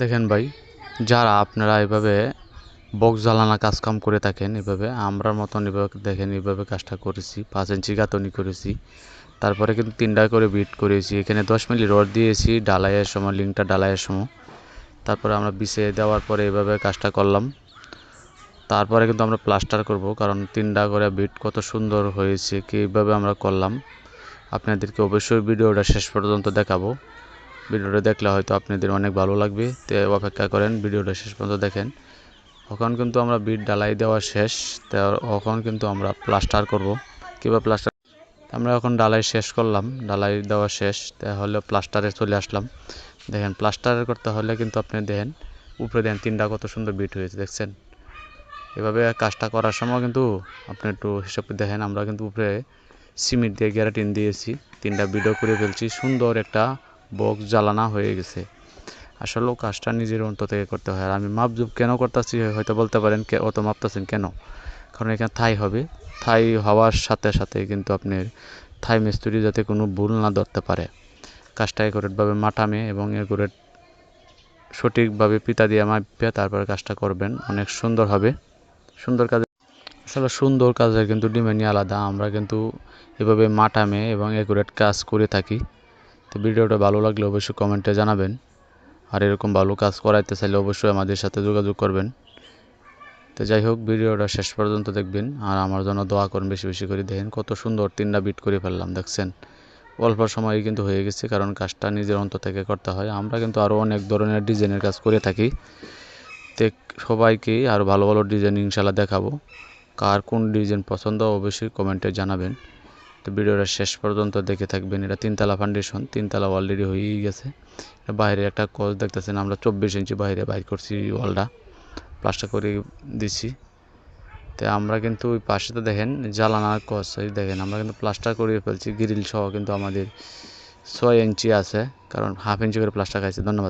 দেখেন ভাই, যারা আপনারা এভাবে বক্স জ্বালানা কাজ কাম করে থাকেন, এভাবে আমরার মতন এভাবে দেখেন, এভাবে কাজটা করেছি, 5 ইঞ্চি গাঁথনি করেছি, তারপরে কিন্তু 3টা করে বিট করেছি। এখানে 10 মিলি রড দিয়েছি ঢালাইয়ের সময়, লিঙ্কটা ঢালাইয়ের সময়। তারপরে আমরা বিছিয়ে দেওয়ার পরে এভাবে কাজটা করলাম। তারপরে কিন্তু আমরা প্লাস্টার করব, কারণ 3টা করে বিট কত সুন্দর হয়েছে, কীভাবে আমরা করলাম আপনাদেরকে অবশ্যই ভিডিওটা শেষ পর্যন্ত দেখাবো। ভিডিওটা দেখলে হয়তো আপনাদের অনেক ভালো লাগবে, তো অপেক্ষা করেন, ভিডিওটা শেষ পর্যন্ত দেখেন। এখন কিন্তু আমরা বিট ঢালাই দেওয়া শেষ, তো এখন কিন্তু আমরা প্লাস্টার করব। কীভাবে প্লাস্টার, আমরা এখন ঢালাই শেষ করলাম, ঢালাই দেওয়া শেষ, তাহলে প্লাস্টারে চলে আসলাম। দেখেন প্লাস্টার করতে হলে কিন্তু আপনি দেখেন উপরে দেখেন 3টা কত সুন্দর বিট হয়েছে, দেখছেন? এভাবে কাজটা করার সময় কিন্তু আপনি একটু হিসাব দেখেন, আমরা কিন্তু উপরে সিমেন্ট দিয়ে গ্যারাটিন দিয়েছি, 3টা বিটও করে ফেলছি, সুন্দর একটা বক্স জ্বালানা হয়ে গেছে। আসলেও কাজটা নিজের অন্তর থেকে করতে হয়। আর আমি মাপজুপ কেন করতেছি হয়তো বলতে পারেন, অত মাপতেছেন কেন? কারণ এখানে থাই হবে, থাই হওয়ার সাথে সাথে কিন্তু আপনার থাই মিস্ত্রি যাতে কোনো ভুল না ধরতে পারে, কাজটা একুরেটভাবে মাটামে এবং একুরেট সঠিকভাবে পিতা দিয়ে মাপবে তারপরে কাজটা করবেন, অনেক সুন্দর হবে। সুন্দর কাজ, আসলে সুন্দর কাজের কিন্তু ডিমান্ডই আলাদা। আমরা কিন্তু এভাবে মাটামে এবং একুরেট কাজ করে থাকি। তো ভিডিওটা ভালো লাগলে অবশ্যই কমেন্টে জানাবেন, আর এরকম ভালো কাজ করাইতে চাইলে অবশ্যই আমাদের সাথে যোগাযোগ করবেন। তো যাই হোক, ভিডিওটা শেষ পর্যন্ত দেখবেন আর আমার জন্য দোয়া করুন বেশি বেশি করে। দেখেন কত সুন্দর 3টা বিট করে ফেললাম, দেখছেন? অল্প সময়ে কিন্তু হয়ে গেছে, কারণ কাজটা নিজের অন্তর থেকে করতে হয়। আমরা কিন্তু আরও অনেক ধরনের ডিজাইনের কাজ করে থাকি, তো সবাইকে আরও ভালো ভালো ডিজাইন ইনশাল্লাহ দেখাবো। কার কোন ডিজাইন পছন্দ অবশ্যই কমেন্টে জানাবেন। তো ভিডিওটা শেষ পর্যন্ত দেখে থাকবেন। এটা 3তলা ফাউন্ডেশন, 3তলা অলরেডি হয়েই গেছে। বাইরে একটা কল দেখতেছেন, আমরা 24 ইঞ্চি বাইরে বাইর করছি, ওয়ালটা প্লাস্টার করে দিছি। তো আমরা কিন্তু ওই পাশেতে দেখেন জ্বালানার কস, এই দেখেন আমরা কিন্তু প্লাস্টার করে ফেলছি, গ্রিল সহ কিন্তু আমাদের 6 ইঞ্চি আছে, কারণ হাফ ইঞ্চি করে প্লাস্টার খাইছে। ধন্যবাদ।